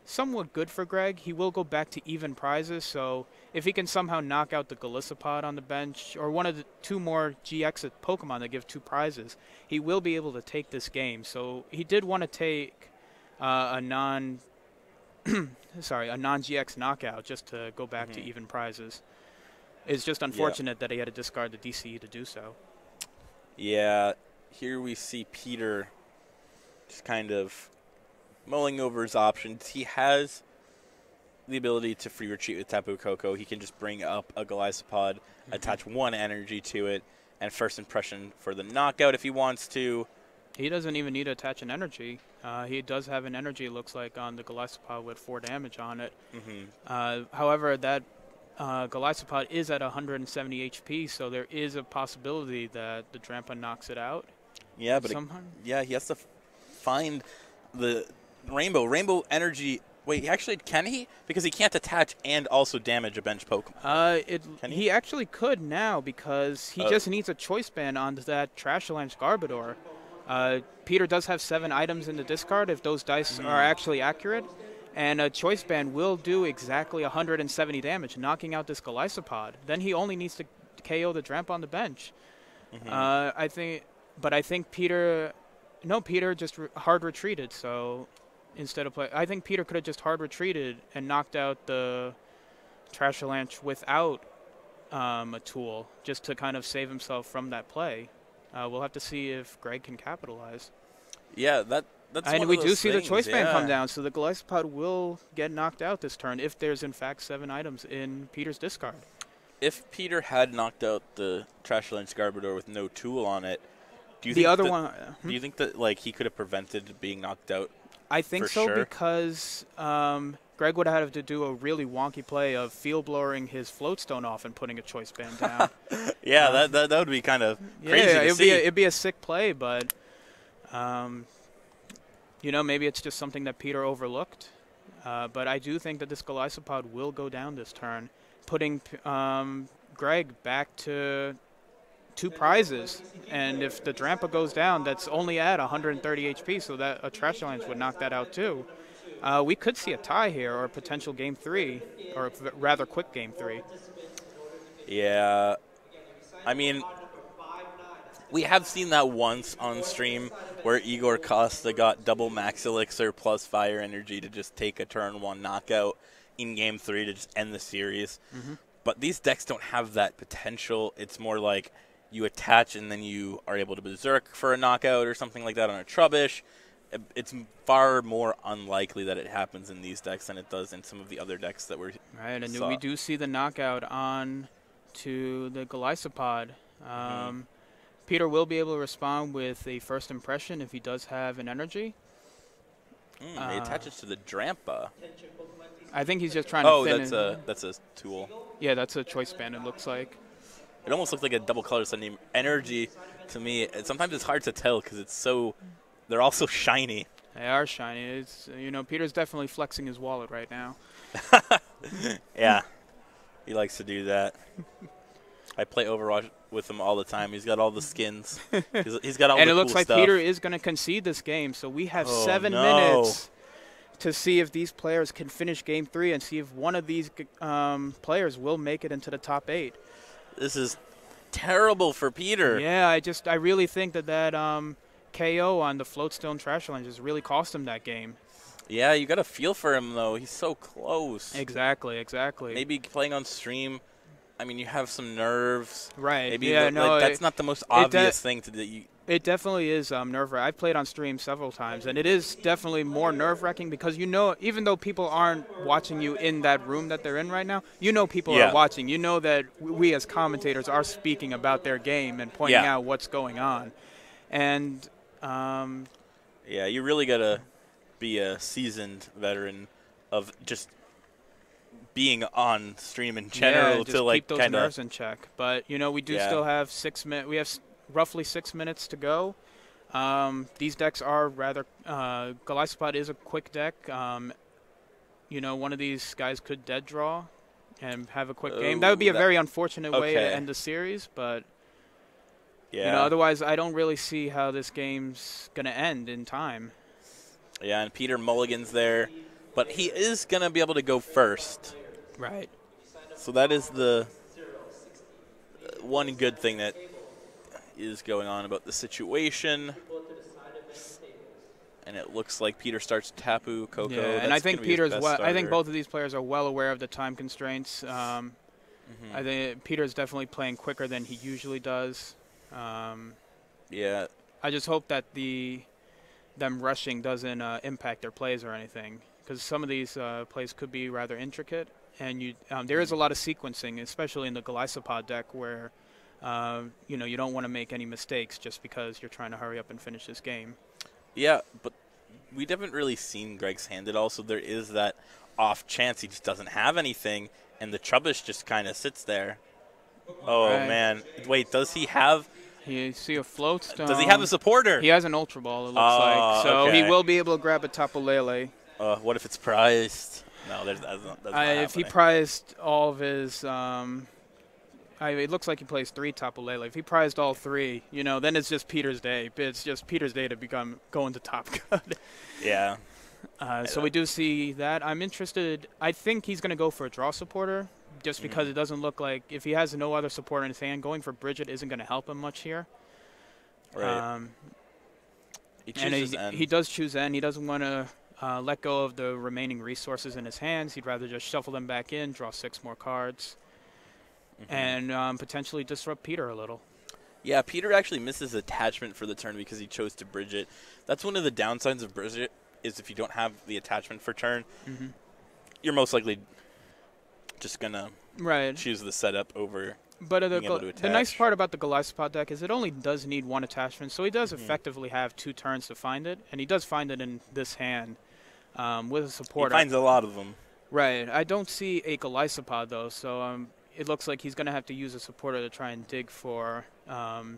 somewhat good for Greg. He will go back to even prizes, so if he can somehow knock out the Golisopod on the bench, or one of the 2 more GX Pokemon that give 2 prizes, he will be able to take this game. So he did want to take a non-GX knockout just to go back to even prizes. It's just unfortunate that he had to discard the DCE to do so. Yeah, here we see Peter just kind of mulling over his options. He has the ability to free retreat with Tapu Koko. He can just bring up a Golisopod, attach 1 energy to it, and first impression for the knockout if he wants to. He doesn't even need to attach an energy. He does have an energy, it looks like, on the Golisopod with 4 damage on it. However, that Golisopod is at 170 HP, so there is a possibility that the Drampa knocks it out. Yeah, but he has to find the Rainbow Energy. Wait, can he? Because he can't attach and also damage a bench Pokemon. He actually could now because he just needs a choice band onto that Trashalanche Garbodor. Peter does have 7 items in the discard if those dice are actually accurate. And a choice band will do exactly 170 damage, knocking out this Golisopod. Then he only needs to KO the Drampa on the bench. I think Peter just hard retreated. So instead of I think Peter could have just hard retreated and knocked out the Trashalanche without a tool, just to kind of save himself from that play. We'll have to see if Greg can capitalize. Yeah, that's and we do see the choice band come down, so the Golisopod will get knocked out this turn if there's in fact 7 items in Peter's discard. If Peter had knocked out the Trashalanche Garbodor with no tool on it, do you think that he could have prevented being knocked out? I think so, because Greg would have to do a really wonky play of field blowing his Floatstone off and putting a choice band down. Yeah, that would be kind of crazy to see. It'd be a sick play, but maybe it's just something that Peter overlooked. But I do think that this Golisopod will go down this turn, putting Greg back to 2 prizes. And if the Drampa goes down, that's only at 130 HP, so that a Trashalanche would knock that out too. We could see a tie here or a potential Game 3, or a rather quick Game 3. Yeah. I mean, we have seen that once on stream where Igor Costa got double Max Elixir plus Fire Energy to just take a turn 1 knockout in Game 3 to just end the series. But these decks don't have that potential. It's more like you attach and then you are able to Berserk for a knockout or something like that on a Trubbish. It's far more unlikely that it happens in these decks than it does in some of the other decks that we're right. And we do see the knockout on to the Golisopod. Peter will be able to respond with a first impression if he does have an energy. He attaches to the Drampa. I think he's just trying to thin that's a tool. Yeah, that's a choice band, it looks like. It almost looks like a double color sending energy to me. Sometimes it's hard to tell because they're all so shiny. They are shiny. It's Peter's definitely flexing his wallet right now. Yeah, he likes to do that. I play Overwatch with him all the time. He's got all the skins. He's got all the cool stuff. And it looks like Peter is going to concede this game, so we have 7 minutes to see if these players can finish Game 3 and see if one of these players will make it into the top 8. This is terrible for Peter. Yeah, I really think that KO on the Floatstone Trashalanche has really cost him that game. Yeah, you got to feel for him, though. He's so close. Exactly. Maybe playing on stream, I mean, you have some nerves. Right. Maybe that's not the most obvious thing to do. It definitely is nerve-wracking. I've played on stream several times, and it is definitely more nerve-wracking because even though people aren't watching you in that room that they're in right now, people are watching. You know that we as commentators are speaking about their game and pointing out what's going on. And Yeah, you really got to be a seasoned veteran of just being on stream in general just to like keep those kind nerves of in check. But we do still have 6 minutes. We have roughly 6 minutes to go. These decks are rather. Golisopod is a quick deck. One of these guys could dead draw and have a quick game. That would be a very unfortunate way to end the series, but otherwise I don't really see how this game's gonna end in time. Yeah, and Peter mulligans there, but he is gonna be able to go first. Right. So that is the one good thing that is going on about the situation. And it looks like Peter starts Tapu Koko. Yeah, and I think I think both of these players are well aware of the time constraints. I think Peter's definitely playing quicker than he usually does. Yeah. I just hope that them rushing doesn't impact their plays or anything, because some of these plays could be rather intricate, and there is a lot of sequencing, especially in the Golisopod deck, where you don't want to make any mistakes just because you're trying to hurry up and finish this game. Yeah, but we haven't really seen Greg's hand at all, so there is that off chance he just doesn't have anything, and the Trubbish just kind of sits there. Oh, man. Wait, does he have... You see a float stone. Does he have a supporter? He has an Ultra Ball, it looks like. So he will be able to grab a Tapu Lele. What if it's prized? No, that's not if he prized all of his... it looks like he plays 3 Tapu Lele. If he prized all 3, then it's just Peter's day. It's just Peter's day to going to Top Cut. Yeah. So we do see that. I'm interested. I think he's going to go for a draw supporter, just because it doesn't look like, if he has no other support in his hand, going for Bridget isn't going to help him much here. Right. He chooses N. He does choose N. He doesn't want to let go of the remaining resources in his hands. He'd rather just shuffle them back in, draw 6 more cards. And potentially disrupt Peter a little. Yeah, Peter actually misses attachment for the turn because he chose to bridge it. That's one of the downsides of Bridget, is if you don't have the attachment for turn, you're most likely just going to choose the setup over being able to attach. The nice part about the Golisopod deck is it only does need 1 attachment, so he does effectively have 2 turns to find it, and he does find it in this hand with a supporter. He finds a lot of them. Right. I don't see a Golisopod, though, so... it looks like he's going to have to use a supporter to try and dig for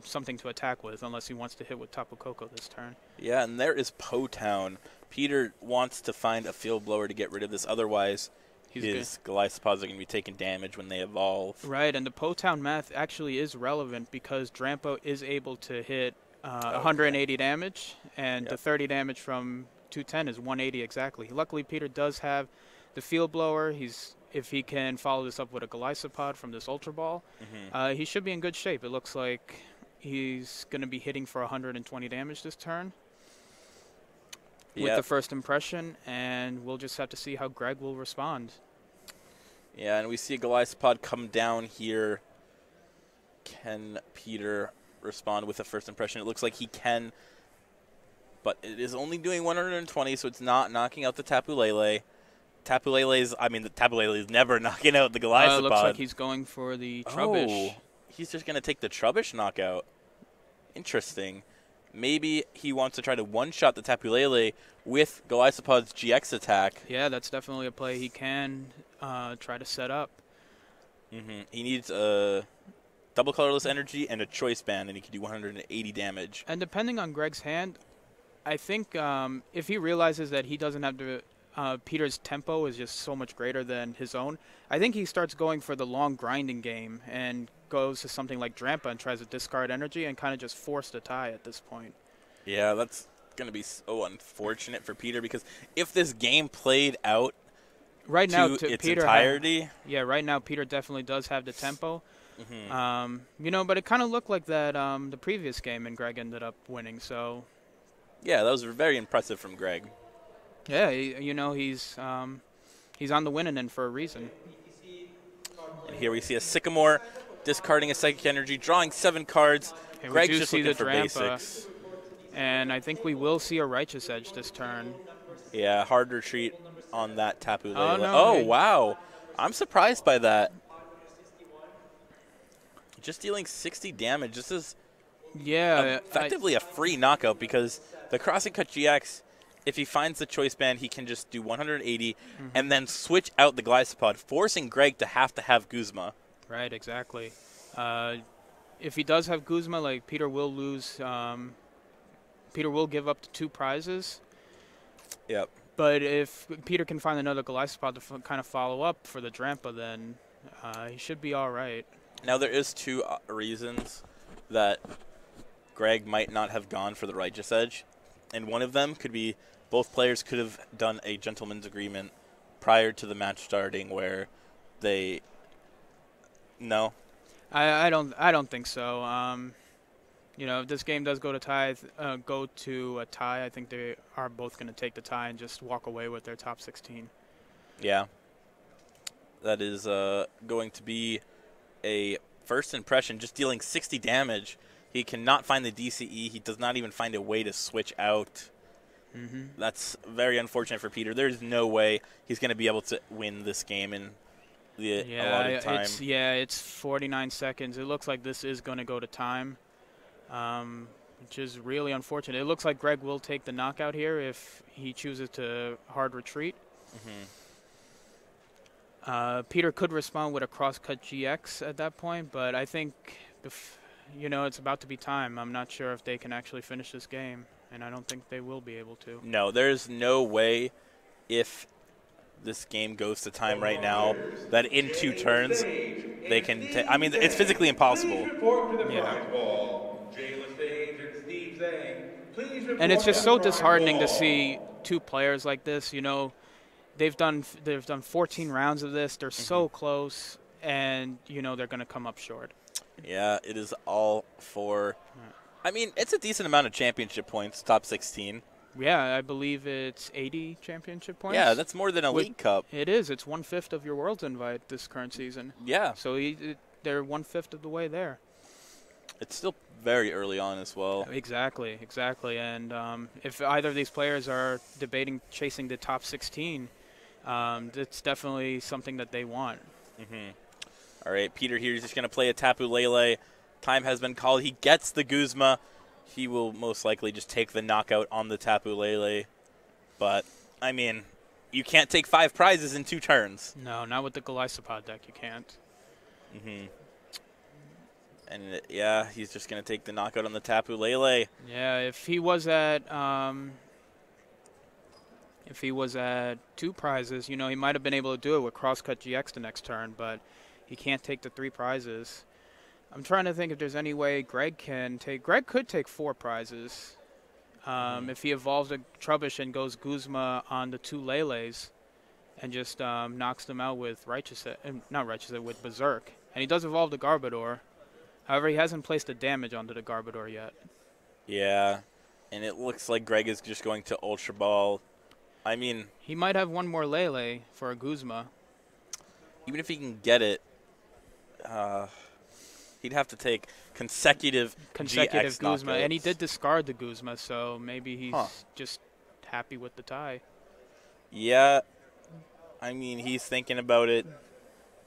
something to attack with, unless he wants to hit with Tapu Koko this turn. Yeah, and there is Po-Town. Peter wants to find a Field Blower to get rid of this, otherwise his Golisopods are going to be taking damage when they evolve. Right, and the Po-Town math actually is relevant because Drampa is able to hit 180 damage, and the 30 damage from 210 is 180 exactly. Luckily, Peter does have the Field Blower. If he can follow this up with a Golisopod from this Ultra Ball, he should be in good shape. It looks like he's going to be hitting for 120 damage this turn with the first impression, and we'll just have to see how Greg will respond. Yeah, and we see a Golisopod come down here. Can Peter respond with a first impression? It looks like he can, but it is only doing 120, so it's not knocking out the Tapu Lele. Tapu Lele's never knocking out the Golisopod. It looks like he's going for the Trubbish. Oh, he's just going to take the Trubbish knockout. Interesting. Maybe he wants to try to one-shot the Tapu Lele with Golisopod's GX attack. Yeah, that's definitely a play he can try to set up. He needs a double colorless energy and a choice band, and he can do 180 damage. And depending on Greg's hand, I think if he realizes that he doesn't have to... Peter's tempo is just so much greater than his own, I think he starts going for the long grinding game and goes to something like Drampa and tries to discard energy and kind of just force the tie at this point. Yeah, that's going to be so unfortunate for Peter, because if this game played out right now to its Peter entirety... right now Peter definitely does have the tempo. But it kind of looked like that the previous game, and Greg ended up winning, so... Yeah, that was very impressive from Greg. Yeah, he's on the winning end for a reason. And here we see a Sycamore discarding a Psychic Energy, drawing 7 cards. And Greg's just looking for basics. And I think we will see a Righteous Edge this turn. Yeah, hard retreat on that Tapu Lele. Oh, no, wow. I'm surprised by that. Just dealing 60 damage. This is effectively a free knockout, because The Crossing Cut GX, if he finds the choice band, he can just do 180 and then switch out the Golisopod, forcing Greg to have Guzma. Right, exactly. If he does have Guzma, like, Peter will lose. Peter will give up the 2 prizes. Yep. But if Peter can find another Golisopod to kind of follow up for the Drampa, then he should be all right. Now, there is 2 reasons that Greg might not have gone for the Righteous Edge. And one of them could be both players could have done a gentleman's agreement prior to the match starting where they... No? I don't think so. You know, if this game does go to a tie, I think they are both going to take the tie and just walk away with their top 16. Yeah. That is going to be a first impression, just dealing 60 damage. He cannot find the DCE. He does not even find a way to switch out. That's very unfortunate for Peter. There's no way he's going to be able to win this game in the allotted time. It's 49 seconds. It looks like this is going to go to time, which is really unfortunate. It looks like Greg will take the knockout here if he chooses to hard retreat. Peter could respond with a cross-cut GX at that point, but I think, you know, it's about to be time. I'm not sure if they can actually finish this game, and I don't think they will be able to. No, there's no way if this game goes to time right now that in 2 turns they can I mean, it's physically impossible. And it's just so disheartening to see 2 players like this. You know, they've done 14 rounds of this. They're so close, and you know they're going to come up short. Yeah, it is all for. I mean, it's a decent amount of championship points, top 16. Yeah, I believe it's 80 championship points. Yeah, that's more than a League Cup. It is. It's 1/5 of your World's Invite this current season. Yeah. So they're 1/5 of the way there. It's still very early on as well. Exactly. And if either of these players are debating chasing the top 16, it's definitely something that they want. All right, Peter here is just going to play a Tapu Lele. Time has been called. He gets the Guzma. He will most likely just take the knockout on the Tapu Lele. But, I mean, you can't take 5 prizes in 2 turns. No, not with the Golisopod deck. You can't. And, yeah, he's just going to take the knockout on the Tapu Lele. Yeah, if he was at 2 prizes, you know, he might have been able to do it with Crosscut GX the next turn, but he can't take the 3 prizes. I'm trying to think if there's any way Greg can take. Greg could take 4 prizes if he evolves a Trubbish and goes Guzma on the 2 Leles and just knocks them out with with Berserk. And he does evolve the Garbodor. However, he hasn't placed a damage onto the Garbodor yet. Yeah, and it looks like Greg is just going to Ultra Ball. I mean, he might have one more Lele for a Guzma. Even if he can get it, he'd have to take consecutive GX Guzma, knockouts. and he did discard the Guzma, so maybe he's just happy with the tie. Yeah, I mean, he's thinking about it,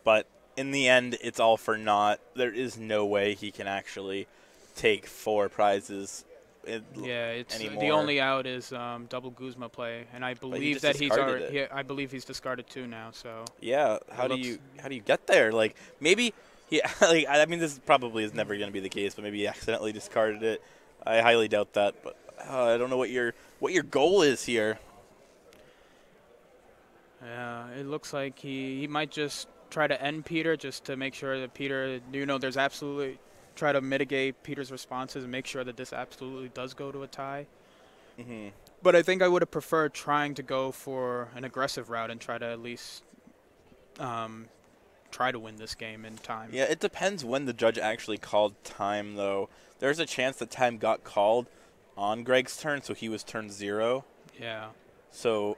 but in the end, it's all for naught. There is no way he can actually take 4 prizes anymore. The only out is double Guzma play, and I believe that I believe he's discarded 2 now. So yeah, how do you get there? Like maybe. Yeah, like, I mean, this probably is never going to be the case, but maybe he accidentally discarded it. I highly doubt that, but I don't know what your goal is here. Yeah, it looks like he might just try to end Peter just to make sure that Peter, you know, there's absolutely try to mitigate Peter's responses and make sure that this absolutely does go to a tie. But I think I would have preferred trying to go for an aggressive route and try to at least try to win this game in time. Yeah, it depends when the judge actually called time, though. There's a chance that time got called on Greg's turn, so he was turn 0. Yeah. So,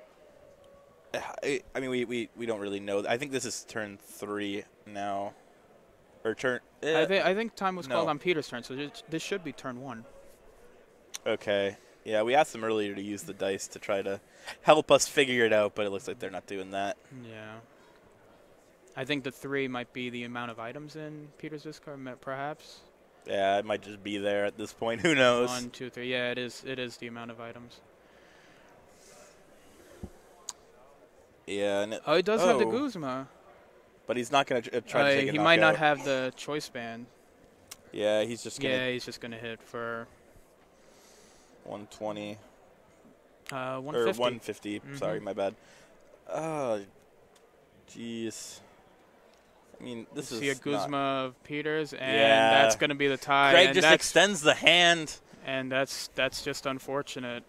I mean, we don't really know. I think this is turn 3 now. Or turn... I think time was called on Peter's turn, so this should be turn 1. Okay. Yeah, we asked them earlier to use the dice to try to help us figure it out, but it looks like they're not doing that. Yeah. I think the 3 might be the amount of items in Peter's discard, perhaps. Yeah, it might just be there at this point. Who knows? 1, 2, 3. Yeah, it is. It is the amount of items. Yeah. And Oh, he does have the Guzma. But he's not going to try to take a knockout. He might not have the choice band. Yeah, he's just going to... Yeah, he's just going to hit for... 120. 150. Or 150. Sorry, my bad. Oh, jeez. I mean, this is see a Guzma of Peters, and yeah. that's going to be the tie. Greg and just extends the hand. And that's just unfortunate.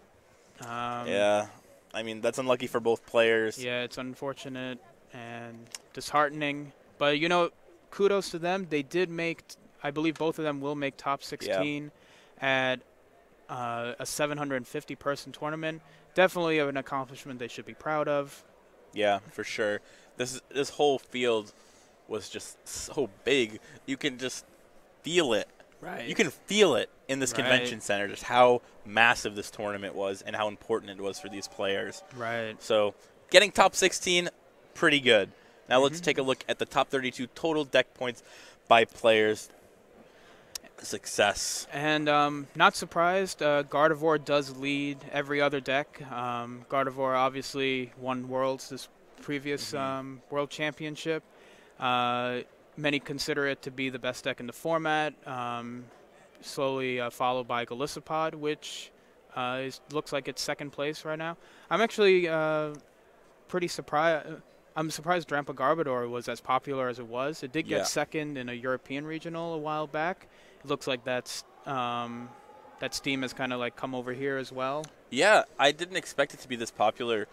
Yeah. I mean, that's unlucky for both players. Yeah, it's unfortunate and disheartening. But, you know, kudos to them. They did make, I believe both of them will make top 16 at a 750-person tournament. Definitely an accomplishment they should be proud of. Yeah, for sure. This whole field was just so big. You can just feel it. Right. You can feel it in this convention center, just how massive this tournament was and how important it was for these players. Right. So getting top 16, pretty good. Now let's take a look at the top 32 total deck points by players. Success. And not surprised, Garbodor does lead every other deck. Garbodor obviously won Worlds this previous World Championship. Many consider it to be the best deck in the format, slowly followed by Golisopod, which looks like it's second place right now. I'm actually pretty surprised. I'm surprised Drampa Garbodor was as popular as it was. It did get second in a European regional a while back. It looks like that steam has kind of like come over here as well. Yeah, I didn't expect it to be this popular.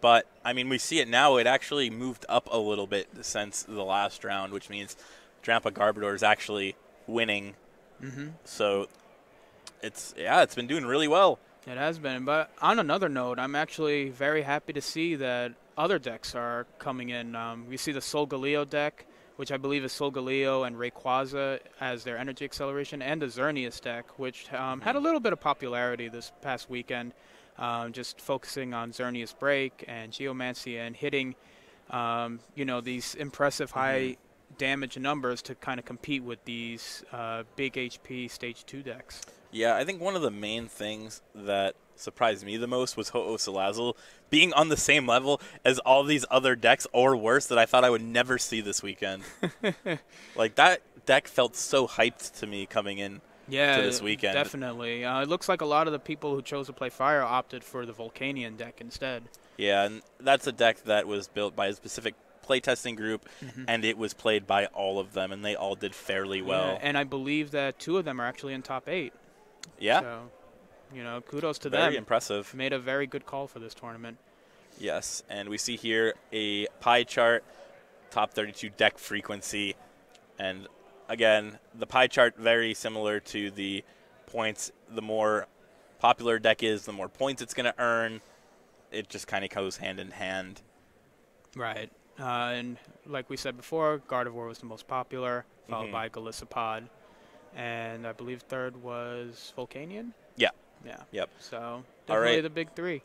But, I mean, we see it now. It actually moved up a little bit since the last round, which means Drampa Garbodor is actually winning. So, it's been doing really well. It has been. But on another note, I'm actually very happy to see that other decks are coming in. We see the Solgaleo deck, which I believe is Solgaleo and Rayquaza as their energy acceleration, and the Xerneas deck, which had a little bit of popularity this past weekend. Just focusing on Xerneas Break and Geomancy and hitting, these impressive high damage numbers to kind of compete with these big HP Stage 2 decks. Yeah, I think one of the main things that surprised me the most was Ho-Oh-Salazzle being on the same level as all these other decks, or worse, that I thought I would never see this weekend. Like, that deck felt so hyped to me coming in. Yeah, to this weekend. Definitely. It looks like a lot of the people who chose to play Fire opted for the Volcanion deck instead. Yeah, and that's a deck that was built by a specific playtesting group, and it was played by all of them, and they all did fairly well. Yeah, and I believe that 2 of them are actually in top 8. Yeah. So, kudos to them. Very impressive. Made a very good call for this tournament. Yes, and we see here a pie chart, top 32 deck frequency, and again, the pie chart very similar to the points. The more popular deck is, the more points it's going to earn. It just kind of goes hand in hand. Right. And like we said before, Gardevoir was the most popular, followed by Golisopod. And I believe third was Volcanion? Yeah. Yeah. Yep. So definitely right. the big 3.